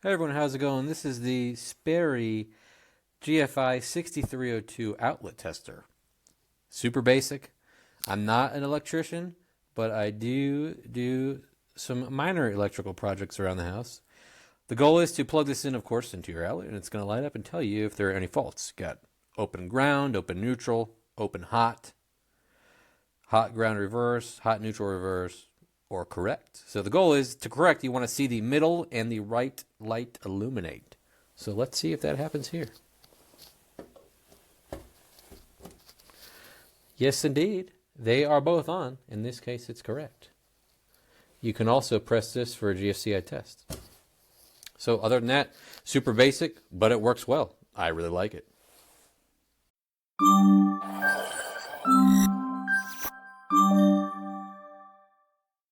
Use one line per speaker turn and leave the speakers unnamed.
Hey everyone, how's it going? This is the Sperry GFI6302 outlet tester. Super basic. I'm not an electrician, but I do some minor electrical projects around the house. The goal is to plug this in, of course, into your outlet, and it's going to light up and tell you if there are any faults. Got open ground, open neutral, open hot, hot ground reverse, hot neutral reverse, or correct. So the goal is to correct. You want to see the middle and the right light illuminate. So let's see if that happens here. Yes, indeed. They are both on. In this case, it's correct. You can also press this for a GFCI test. So other than that, super basic, but it works well. I really like it.